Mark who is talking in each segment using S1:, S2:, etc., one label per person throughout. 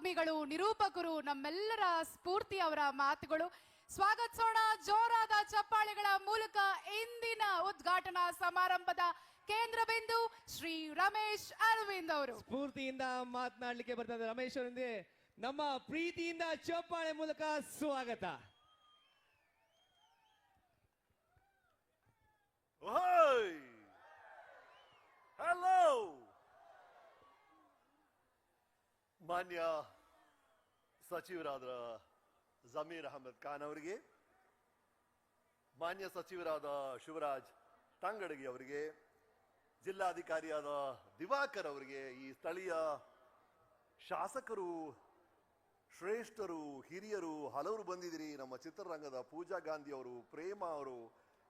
S1: ವಾಗ್ಮಿಗಳು, ನಿರೂಪಕರು, ನಮ್ಮೆಲ್ಲರ ಸ್ಫೂರ್ತಿ ಅವರ ಮಾತುಗಳು. ಸ್ವಾಗತಿಸೋಣ ಜೋರಾದ ಚಪ್ಪಾಳೆಗಳ ಮೂಲಕ ಇಂದಿನ ಉದ್ಘಾಟನಾ ಸಮಾರಂಭದ ಕೇಂದ್ರ ಬಿಂದು ಶ್ರೀ ರಮೇಶ್ ಅರವಿಂದ್ ಅವರು.
S2: ಸ್ಫೂರ್ತಿಯಿಂದ ಮಾತನಾಡಲಿಕ್ಕೆ ಬರ್ತಾರೆ ರಮೇಶ್ ಅವರಿಗೆ ನಮ್ಮ ಪ್ರೀತಿಯಿಂದ ಚಪ್ಪಾಳೆ ಮೂಲಕ ಸ್ವಾಗತ.
S3: ಹಲೋ ಮಾನ್ಯ ಸಚಿವರಾದ ಜಮೀರ್ ಅಹಮದ್ ಖಾನ್ ಅವರಿಗೆ, ಮಾನ್ಯ ಸಚಿವರಾದ ಶಿವರಾಜ್ ತಂಗಡಗಿ ಅವರಿಗೆ, ಜಿಲ್ಲಾಧಿಕಾರಿಯಾದ ದಿವಾಕರ್ ಅವರಿಗೆ, ಈ ಸ್ಥಳೀಯ ಶಾಸಕರು, ಶ್ರೇಷ್ಠರು, ಹಿರಿಯರು ಹಲವರು ಬಂದಿದ್ದೀರಿ. ನಮ್ಮ ಚಿತ್ರರಂಗದ ಪೂಜಾ ಗಾಂಧಿ ಅವರು, ಪ್ರೇಮ ಅವರು,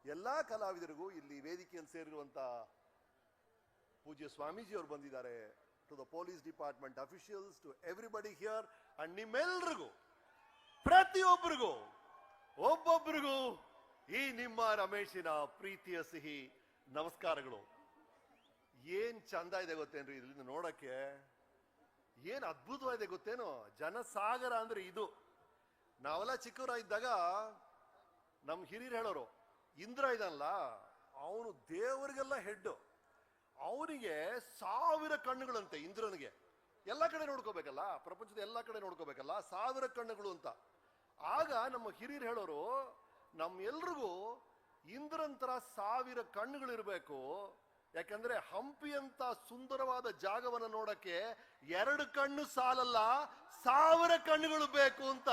S3: ಎಲ್ಲಾ ಕಲಾವಿದರಿಗೂ, ಇಲ್ಲಿ ವೇದಿಕೆಯಲ್ಲಿ ಸೇರಿರುವಂತ ಪೂಜ್ಯ ಸ್ವಾಮೀಜಿ ಅವರು ಬಂದಿದ್ದಾರೆ. To the police department officials, to everybody here, and ನಿಮ್ಮೆಲ್ರಿಗೂ, ಪ್ರತಿಯೊಬ್ಬರಿಗೂ, ಒಬ್ಬೊಬ್ಬರಿಗೂ ಈ ನಿಮ್ಮ ರಮೇಶಿನ ಪ್ರೀತಿಯ ಸಿಹಿ ನಮಸ್ಕಾರಗಳು. ಏನ್ ಚಂದ ಇದೆ ಗೊತ್ತೇನ್ರಿ, ಇಲ್ಲಿಂದ ನೋಡಕ್ಕೆ ಏನ್ ಅದ್ಭುತವಾಗಿದೆ ಗೊತ್ತೇನೋ. ಜನಸಾಗರ ಅಂದ್ರೆ ಇದು. ನಾವೆಲ್ಲ ಚಿಕ್ಕವರಾಗಿದ್ದಾಗ ನಮ್ ಹಿರಿಯರು ಹೇಳೋರು, ಇಂದ್ರ ಇದಲ್ಲ ಅವನು ದೇವರಿಗೆಲ್ಲ ಹೆಡ್, ಅವನಿಗೆ 1000 ಕಣ್ಣುಗಳಂತೆ ಇಂದ್ರನಿಗೆ. ಎಲ್ಲ ಕಡೆ ನೋಡ್ಕೋಬೇಕಲ್ಲ, ಪ್ರಪಂಚದ ಎಲ್ಲ ಕಡೆ ನೋಡ್ಕೋಬೇಕಲ್ಲ, 1000 ಕಣ್ಣುಗಳು ಅಂತ. ಆಗ ನಮ್ಮ ಹಿರಿಯರು ಹೇಳೋರು, ನಮ್ಮೆಲ್ರಿಗೂ ಇಂದ್ರಂತರ 1000 ಕಣ್ಣುಗಳಿರ್ಬೇಕು. ಯಾಕಂದ್ರೆ ಹಂಪಿ ಅಂತ ಸುಂದರವಾದ ಜಾಗವನ್ನು ನೋಡಕ್ಕೆ 2 ಕಣ್ಣು ಸಾಲಲ್ಲ, 1000 ಕಣ್ಣುಗಳು ಬೇಕು ಅಂತ.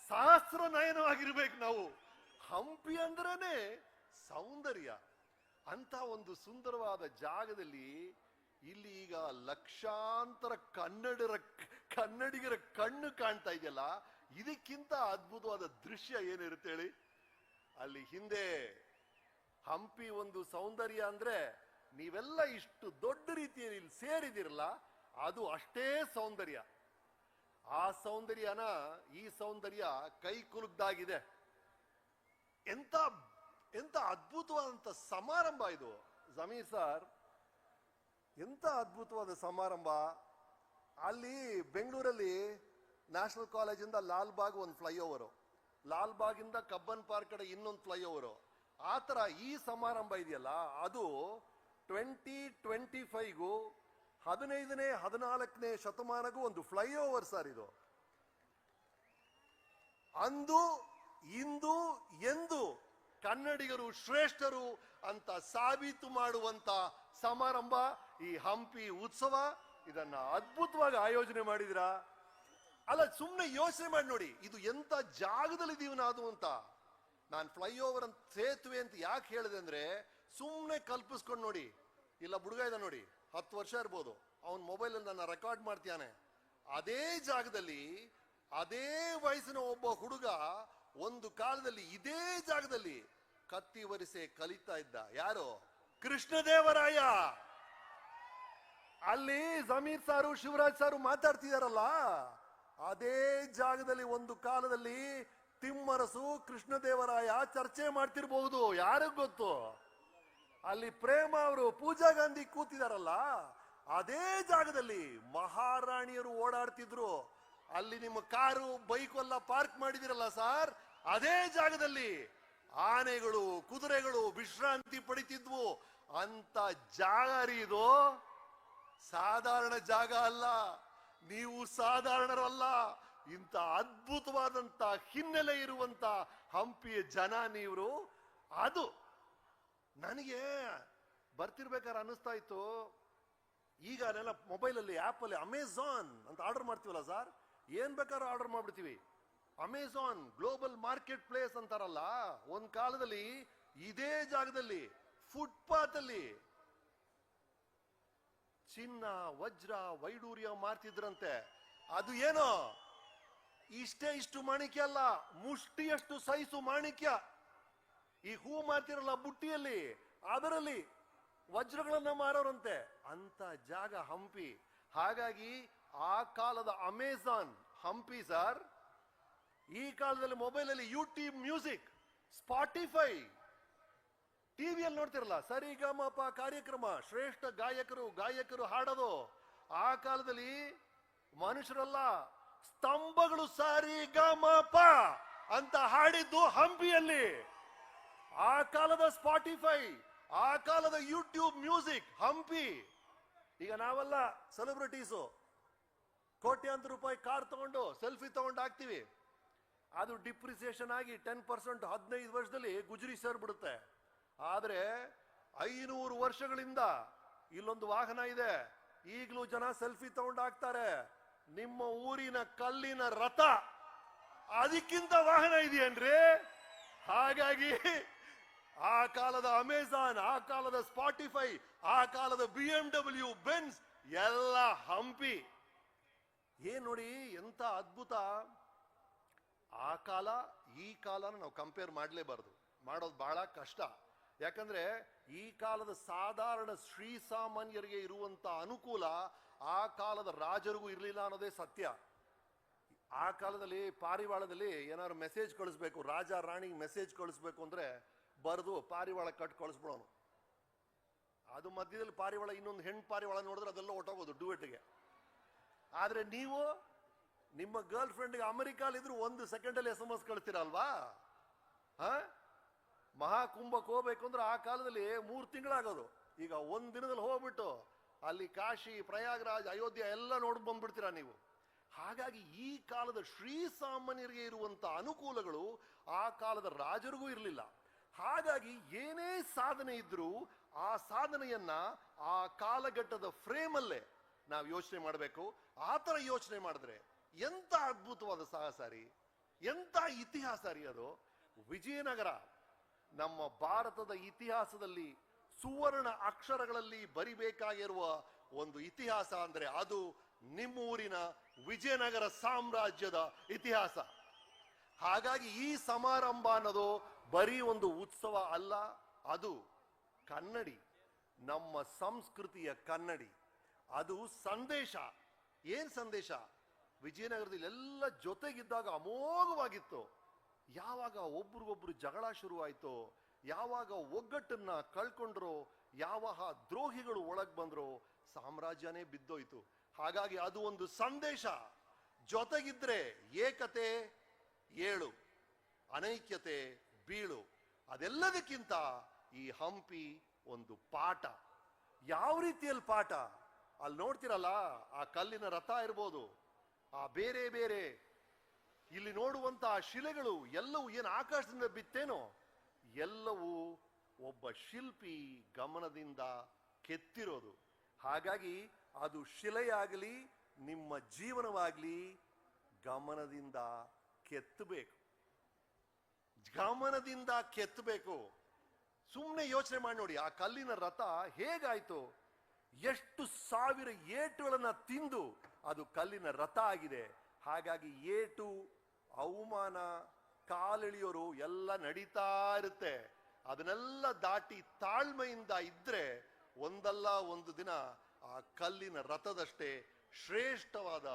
S3: ಸಹಸ್ರ ನಯನವಾಗಿರ್ಬೇಕು ನಾವು. ಹಂಪಿ ಅಂದ್ರೇನೆ ಸೌಂದರ್ಯ. ಅಂತ ಒಂದು ಸುಂದರವಾದ ಜಾಗದಲ್ಲಿ ಇಲ್ಲಿ ಈಗ ಲಕ್ಷಾಂತರ ಕನ್ನಡಿಗರ ಕಣ್ಣು ಕಾಣ್ತಾ ಇದೆಯಲ್ಲ, ಇದಕ್ಕಿಂತ ಅದ್ಭುತವಾದ ದೃಶ್ಯ ಏನಿರುತ್ತೆ ಹೇಳಿ. ಅಲ್ಲಿ ಹಿಂದೆ ಹಂಪಿ ಒಂದು ಸೌಂದರ್ಯ ಅಂದ್ರೆ ನೀವೆಲ್ಲ ಇಷ್ಟು ದೊಡ್ಡ ರೀತಿಯಲ್ಲಿ ಇಲ್ಲಿ ಸೇರಿದಿರಲ್ಲ, ಅದು ಅಷ್ಟೇ ಸೌಂದರ್ಯ. ಆ ಸೌಂದರ್ಯನ ಈ ಸೌಂದರ್ಯ ಕೈ ಕುಲುಕ್ದಾಗಿದೆ. ಎಂತ ಅದ್ಭುತವಾದಂತ ಸಮಾರಂಭ ಇದು ಜಮೀರ್ ಸರ್, ಎಂತ ಅದ್ಭುತವಾದ ಸಮಾರಂಭ. ಅಲ್ಲಿ ಬೆಂಗಳೂರಲ್ಲಿ ನ್ಯಾಷನಲ್ ಕಾಲೇಜಿಂದ ಲಾಲ್ಬಾಗ್ ಒಂದು ಫ್ಲೈಓವರು, ಲಾಲ್ಬಾಗಿಂದ ಕಬ್ಬನ್ ಪಾರ್ಕ್ ಕಡೆ ಇನ್ನೊಂದು ಫ್ಲೈಓವರು. ಆ ತರ ಈ ಸಮಾರಂಭ ಇದೆಯಲ್ಲ, ಅದು 2025ಗೂ 15ನೇ 14ನೇ ಶತಮಾನಗೂ ಒಂದು ಫ್ಲೈಓವರ್ ಸರ್ ಇದು. ಅಂದು ಇಂದು ಎಂದು ಕನ್ನಡಿಗರು ಶ್ರೇಷ್ಠರು ಅಂತ ಸಾಬೀತು ಮಾಡುವಂತ ಸಮಾರಂಭ ಈ ಹಂಪಿ ಉತ್ಸವ. ಇದನ್ನ ಅದ್ಭುತವಾಗಿ ಆಯೋಜನೆ ಮಾಡಿದಿರ. ಅಲ್ಲ, ಸುಮ್ಮನೆ ಯೋಚನೆ ಮಾಡಿ ನೋಡಿ, ಇದು ಎಂತ ಜಾಗದಲ್ಲಿ ಇದೀವಿ ನಾವು ಅಂತ. ನಾನು ಫ್ಲೈಓವರ್ ಅಂತ, ಸೇತುವೆ ಅಂತ ಯಾಕೆ ಹೇಳಿದೆ ಅಂದ್ರೆ, ಸುಮ್ಮನೆ ಕಲ್ಪಿಸ್ಕೊಂಡು ನೋಡಿ. ಇಲ್ಲ ಹುಡುಗ ಇದೆ ನೋಡಿ, 10 ವರ್ಷ ಇರ್ಬೋದು, ಅವನ್ ಮೊಬೈಲ್ ಅಲ್ಲಿ ನನ್ನ ರೆಕಾರ್ಡ್ ಮಾಡ್ತಾನೆ. ಅದೇ ಜಾಗದಲ್ಲಿ ಅದೇ ವಯಸ್ಸಿನ ಒಬ್ಬ ಹುಡುಗ ಒಂದು ಕಾಲದಲ್ಲಿ ಇದೇ ಜಾಗದಲ್ಲಿ ಕತ್ತಿ ವರಿಸೆ ಕಲಿತಾ ಇದ್ದ. ಯಾರು? ಕೃಷ್ಣದೇವರಾಯ. ಅಲ್ಲಿ ಜಮೀರ್ ಸಾರು, ಶಿವರಾಜ್ ಸಾರು ಮಾತಾಡ್ತಿದಾರಲ್ಲ, ಅದೇ ಜಾಗದಲ್ಲಿ ಒಂದು ಕಾಲದಲ್ಲಿ ತಿಮ್ಮರಸು, ಕೃಷ್ಣದೇವರಾಯ ಚರ್ಚೆ ಮಾಡ್ತಿರ್ಬಹುದು, ಯಾರಿಗ್ ಗೊತ್ತು. ಅಲ್ಲಿ ಪ್ರೇಮ ಅವರು, ಪೂಜಾ ಗಾಂಧಿ ಕೂತಿದಾರಲ್ಲ, ಅದೇ ಜಾಗದಲ್ಲಿ ಮಹಾರಾಣಿಯರು ಓಡಾಡ್ತಿದ್ರು. ಅಲ್ಲಿ ನಿಮ್ಮ ಕಾರು ಬೈಕ್ ಎಲ್ಲ ಪಾರ್ಕ್ ಮಾಡಿದಿರಲ್ಲ ಸರ್, ಅದೇ ಜಾಗದಲ್ಲಿ ಆನೆಗಳು, ಕುದುರೆಗಳು ವಿಶ್ರಾಂತಿ ಪಡಿತಿದ್ವು. ಅಂತ ಜಾಗ ರೀ ಇದು. ಸಾಧಾರಣ ಜಾಗ ಅಲ್ಲ, ನೀವು ಸಾಧಾರಣರಲ್ಲ. ಇಂಥ ಅದ್ಭುತವಾದಂತ ಹಿನ್ನೆಲೆ ಇರುವಂತ ಹಂಪಿಯ ಜನ ನೀವು. ಅದು ನನಗೆ ಬರ್ತಿರ್ಬೇಕಾದ್ರೆ ಅನ್ನಿಸ್ತಾ ಇತ್ತು, ಈಗ ನೆಲ್ಲ ಮೊಬೈಲಲ್ಲಿ ಆ್ಯಪಲ್ಲಿ ಅಮೆಝಾನ್ ಅಂತ ಆರ್ಡರ್ ಮಾಡ್ತೀವಲ್ಲ ಸರ್, ಏನ್ ಬೇಕಾದ್ರೂ ಆರ್ಡರ್ ಮಾಡ್ಬಿಡ್ತೀವಿ. ಅಮೆಝಾನ್ ಗ್ಲೋಬಲ್ ಮಾರ್ಕೆಟ್ ಪ್ಲೇಸ್ ಅಂತಾರಲ್ಲ, ಒಂದ್ ಕಾಲದಲ್ಲಿ ಇದೇ ಜಾಗದಲ್ಲಿ ಫುಟ್ಪಾತ್ ಅಲ್ಲಿ ಚಿನ್ನ, ವಜ್ರ, ವೈಡೂರ್ಯ ಮಾರ್ತಿದ್ರಂತೆ. ಅದು ಏನೋ ಇಷ್ಟು ಮಾಣಿಕ್ಯ ಅಲ್ಲ, ಮುಷ್ಟಿಯಷ್ಟು ಸೈಜು ಮಾಣಿಕ್ಯ. ಈ ಹೂ ಮಾರ್ತಿರಲ್ಲ ಬುಟ್ಟಿಯಲ್ಲಿ, ಅದರಲ್ಲಿ ವಜ್ರಗಳನ್ನ ಮಾರೋರಂತೆ. ಅಂತ ಜಾಗ ಹಂಪಿ. ಹಾಗಾಗಿ ಆ ಕಾಲದ ಅಮೆಝಾನ್ ಹಂಪಿ ಸರ್. ಈ ಕಾಲದಲ್ಲಿ ಮೊಬೈಲ್ ಅಲ್ಲಿ ಯೂಟ್ಯೂಬ್ ಮ್ಯೂಸಿಕ್, ಸ್ಪಾಟಿಫೈ, ಟಿವಿಯಲ್ಲಿ ನೋಡ್ತಿರಲ್ಲ ಸರಿಗಮಪ ಕಾರ್ಯಕ್ರಮ, ಶ್ರೇಷ್ಠ ಗಾಯಕರು ಹಾಡೋದು. ಆ ಕಾಲದಲ್ಲಿ ಮನುಷ್ಯರಲ್ಲ, ಸ್ತಂಭಗಳು ಸಾರಿ ಗ ಮ ಪ ಅಂತ ಹಾಡಿದ್ದು ಹಂಪಿಯಲ್ಲಿ. ಆ ಕಾಲದ ಸ್ಪಾಟಿಫೈ, ಆ ಕಾಲದ ಯೂಟ್ಯೂಬ್ ಮ್ಯೂಸಿಕ್ ಹಂಪಿ. ಈಗ ನಾವೆಲ್ಲ ಸೆಲೆಬ್ರಿಟೀಸು ಕೋಟ್ಯಾಂತರ ರೂಪಾಯಿ ಕಾರ್ ತಗೊಂಡು ಸೆಲ್ಫಿ ತಗೊಂಡು ಹಾಕ್ತಿವಿ. ಅದು ಡಿಪ್ರಿಸಿಯೇಷನ್ ಆಗಿ 10% 15 ವರ್ಷದಲ್ಲಿ ಗುಜರಿ ಸೇರ್ಬಿಡುತ್ತೆ. ಆದ್ರೆ 500 ವರ್ಷಗಳಿಂದ ಇಲ್ಲೊಂದು ವಾಹನ ಇದೆ, ಈಗಲೂ ಜನ ಸೆಲ್ಫಿ ತಗೊಂಡು ಹಾಕ್ತಾರೆ. ನಿಮ್ಮ ಊರಿನ ಕಲ್ಲಿನ ರಥ ಅದಕ್ಕಿಂತ ವಾಹನ ಇದೆಯೇನ್ರಿ? ಹಾಗಾಗಿ ಆ ಕಾಲದ ಅಮೆಜಾನ್, ಆ ಕಾಲದ ಸ್ಪಾಟಿಫೈ, ಆ ಕಾಲದ BMW, ಬೆನ್ಸ್ ಎಲ್ಲ ಹಂಪಿ. ಏನ್ ನೋಡಿ ಎಂತ ಅದ್ಭುತ. ಆ ಕಾಲ ಈ ಕಾಲನ ನಾವು ಕಂಪೇರ್ ಮಾಡಲೇಬಾರದು, ಮಾಡೋದು ಬಹಳ ಕಷ್ಟ. ಯಾಕಂದ್ರೆ ಈ ಕಾಲದ ಸಾಧಾರಣ ಶ್ರೀಸಾಮಾನ್ಯರಿಗೆ ಇರುವಂತ ಅನುಕೂಲ ಆ ಕಾಲದ ರಾಜರಿಗೂ ಇರಲಿಲ್ಲ ಅನ್ನೋದೇ ಸತ್ಯ. ಆ ಕಾಲದಲ್ಲಿ ಪಾರಿವಾಳದಲ್ಲಿ ಏನಾದ್ರು ಮೆಸೇಜ್ ಕಳಿಸ್ಬೇಕು, ರಾಜ ರಾಣಿಗೆ ಮೆಸೇಜ್ ಕಳಿಸ್ಬೇಕು ಅಂದ್ರೆ ಬರೆದು ಪಾರಿವಾಳ ಕಟ್ ಕಳಿಸ್ಬಿಡೋನು. ಅದು ಮಧ್ಯದಲ್ಲಿ ಪಾರಿವಾಳ ಇನ್ನೊಂದು ಹೆಣ್ಣು ಪಾರಿವಾಳ ನೋಡಿದ್ರೆ ಅದೆಲ್ಲ ಹೊಟ್ಟೋಗೋದು ಡುವೆಟ್ಗೆ. ಆದ್ರೆ ನೀವು ನಿಮ್ಮ ಗರ್ಲ್ ಫ್ರೆಂಡ್ಗೆ ಅಮೆರಿಕಾಲಿದ್ರು 1 ಸೆಕೆಂಡಲ್ಲಿ SMS ಕಳಿಸ್ತೀರಲ್ವಾ? ಮಹಾಕುಂಭಕ್ಕೆ ಹೋಗ್ಬೇಕು ಅಂದ್ರೆ ಆ ಕಾಲದಲ್ಲಿ 3 ತಿಂಗಳಾಗೋದು. ಈಗ 1 ದಿನದಲ್ಲಿ ಹೋಗ್ಬಿಟ್ಟು ಅಲ್ಲಿ ಕಾಶಿ, ಪ್ರಯಾಗ್ರಾಜ್, ಅಯೋಧ್ಯ ಎಲ್ಲ ನೋಡಿ ಬಂದ್ಬಿಡ್ತೀರಾ ನೀವು. ಹಾಗಾಗಿ ಈ ಕಾಲದ ಶ್ರೀಸಾಮಾನ್ಯರಿಗೆ ಇರುವಂತ ಅನುಕೂಲಗಳು ಆ ಕಾಲದ ರಾಜರಿಗೂ ಇರಲಿಲ್ಲ. ಹಾಗಾಗಿ ಏನೇ ಸಾಧನೆ ಇದ್ರೂ ಆ ಸಾಧನೆಯನ್ನ ಆ ಕಾಲಘಟ್ಟದ ಫ್ರೇಮಲ್ಲೇ ನಾವು ಯೋಚನೆ ಮಾಡಬೇಕು. ಆ ತರ ಯೋಚನೆ ಮಾಡಿದ್ರೆ ಎಂತ ಅದ್ಭುತವಾದ ಸಾಹಸ ರೀ, ಎಂತ ಇತಿಹಾಸ ರೀ ಅದು. ವಿಜಯನಗರ ನಮ್ಮ ಭಾರತದ ಇತಿಹಾಸದಲ್ಲಿ ಸುವರ್ಣ ಅಕ್ಷರಗಳಲ್ಲಿ ಬರಿಬೇಕಾಗಿರುವ ಒಂದು ಇತಿಹಾಸ ಅಂದ್ರೆ ಅದು ನಿಮ್ಮೂರಿನ ವಿಜಯನಗರ ಸಾಮ್ರಾಜ್ಯದ ಇತಿಹಾಸ. ಹಾಗಾಗಿ ಈ ಸಮಾರಂಭ ಅನ್ನೋದು ಬರೀ ಒಂದು ಉತ್ಸವ ಅಲ್ಲ, ಅದು ಕನ್ನಡಿ, ನಮ್ಮ ಸಂಸ್ಕೃತಿಯ ಕನ್ನಡಿ. ಅದು ಸಂದೇಶ. ಏನ್ ಸಂದೇಶ? ವಿಜಯನಗರದಲ್ಲಿ ಎಲ್ಲ ಜೊತೆಗಿದ್ದಾಗ ಅಮೋಘವಾಗಿತ್ತು. ಯಾವಾಗ ಒಬ್ರಿಗೊಬ್ರು ಜಗಳ ಶುರುವಾಯ್ತೋ, ಯಾವಾಗ ಒಗ್ಗಟ್ಟನ್ನ ಕಳ್ಕೊಂಡ್ರೋ, ಯಾವಾಗ ದ್ರೋಹಿಗಳು ಒಳಗ್ ಬಂದ್ರೋ ಸಾಮ್ರಾಜ್ಯನೇ ಬಿದ್ದೋಯ್ತು. ಹಾಗಾಗಿ ಅದು ಒಂದು ಸಂದೇಶ. ಜೊತೆಗಿದ್ರೆ ಏಕತೆ ಏಳು, ಅನೈಕ್ಯತೆ ಬೀಳು. ಅದೆಲ್ಲದಕ್ಕಿಂತ ಈ ಹಂಪಿ ಒಂದು ಪಾಠ. ಯಾವ ರೀತಿಯಲ್ಲಿ ಪಾಠ? ಅಲ್ಲಿ ನೋಡ್ತಿರಲ್ಲ, ಆ ಕಲ್ಲಿನ ರಥ ಇರ್ಬೋದು, ಆ ಬೇರೆ ಬೇರೆ ಇಲ್ಲಿ ನೋಡುವಂತ ಶಿಲೆಗಳು ಎಲ್ಲವೂ ಏನು ಆಕಾಶದಿಂದ ಬಿತ್ತೇನೋ, ಎಲ್ಲವೂ ಒಬ್ಬ ಶಿಲ್ಪಿ ಗಮನದಿಂದ ಕೆತ್ತಿರೋದು. ಹಾಗಾಗಿ ಅದು ಶಿಲೆಯಾಗಲಿ ನಿಮ್ಮ ಜೀವನವಾಗ್ಲಿ ಗಮನದಿಂದ ಕೆತ್ತಬೇಕು, ಗಮನದಿಂದ ಕೆತ್ತಬೇಕು. ಸುಮ್ಮನೆ ಯೋಚನೆ ಮಾಡಿ ನೋಡಿ, ಆ ಕಲ್ಲಿನ ರಥ ಹೇಗಾಯ್ತು, ಎಷ್ಟು ಸಾವಿರ ಏಟುಗಳನ್ನ ತಿಂದು ಅದು ಕಲ್ಲಿನ ರಥ ಆಗಿದೆ. ಹಾಗಾಗಿ ಏಟು, ಅವಮಾನ, ಕಾಲೆಳೆಯೋರು ಎಲ್ಲ ನಡೀತಾ ಇರುತ್ತೆ. ಅದನ್ನೆಲ್ಲ ದಾಟಿ ತಾಳ್ಮೆಯಿಂದ ಇದ್ರೆ ಒಂದಲ್ಲ ಒಂದು ದಿನ ಆ ಕಲ್ಲಿನ ರಥದಷ್ಟೇ ಶ್ರೇಷ್ಠವಾದ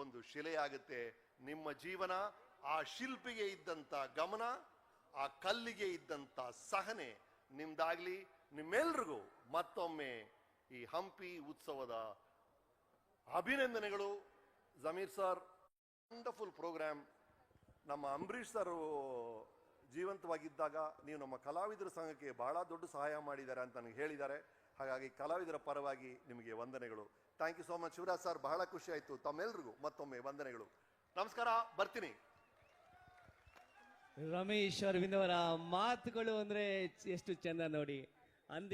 S3: ಒಂದು ಶಿಲೆಯಾಗುತ್ತೆ. ನಿಮ್ಮ ಜೀವನ ಆ ಶಿಲ್ಪಿಗೆ ಇದ್ದಂತ ಗಮನ, ಆ ಕಲ್ಲಿಗೆ ಇದ್ದಂತ ಸಹನೆ ನಿಮ್ದಾಗ್ಲಿ. ನಿಮ್ಮೆಲ್ರಿಗೂ ಮತ್ತೊಮ್ಮೆ ಈ ಹಂಪಿ ಉತ್ಸವದ ಅಭಿನಂದನೆಗಳು. Zameer sir, wonderful program. ನಮ್ಮ ಅಂಬರೀಷ್ ಸರ್ ಜೀವಂತವಾಗಿದ್ದಾಗ ನೀವು ನಮ್ಮ ಕಲಾವಿದರ ಸಂಘಕ್ಕೆ ಬಹಳ ದೊಡ್ಡ ಸಹಾಯ ಮಾಡಿದ್ದಾರೆ ಅಂತ ನನಗೆ ಹೇಳಿದ್ದಾರೆ. ಹಾಗಾಗಿ ಕಲಾವಿದರ ಪರವಾಗಿ ನಿಮಗೆ ವಂದನೆಗಳು. Thank you so much. Shivaraj sir, ಬಹಳ ಖುಷಿ ಆಯ್ತು. ತಮ್ಮೆಲ್ರಿಗೂ ಮತ್ತೊಮ್ಮೆ ವಂದನೆಗಳು. ನಮಸ್ಕಾರ, ಬರ್ತೀನಿ.
S2: ರಮೇಶ್ ಅರವಿಂದ್ ಅವರ ಮಾತುಗಳು ಅಂದ್ರೆ ಎಷ್ಟು ಚಂದ ನೋಡಿ.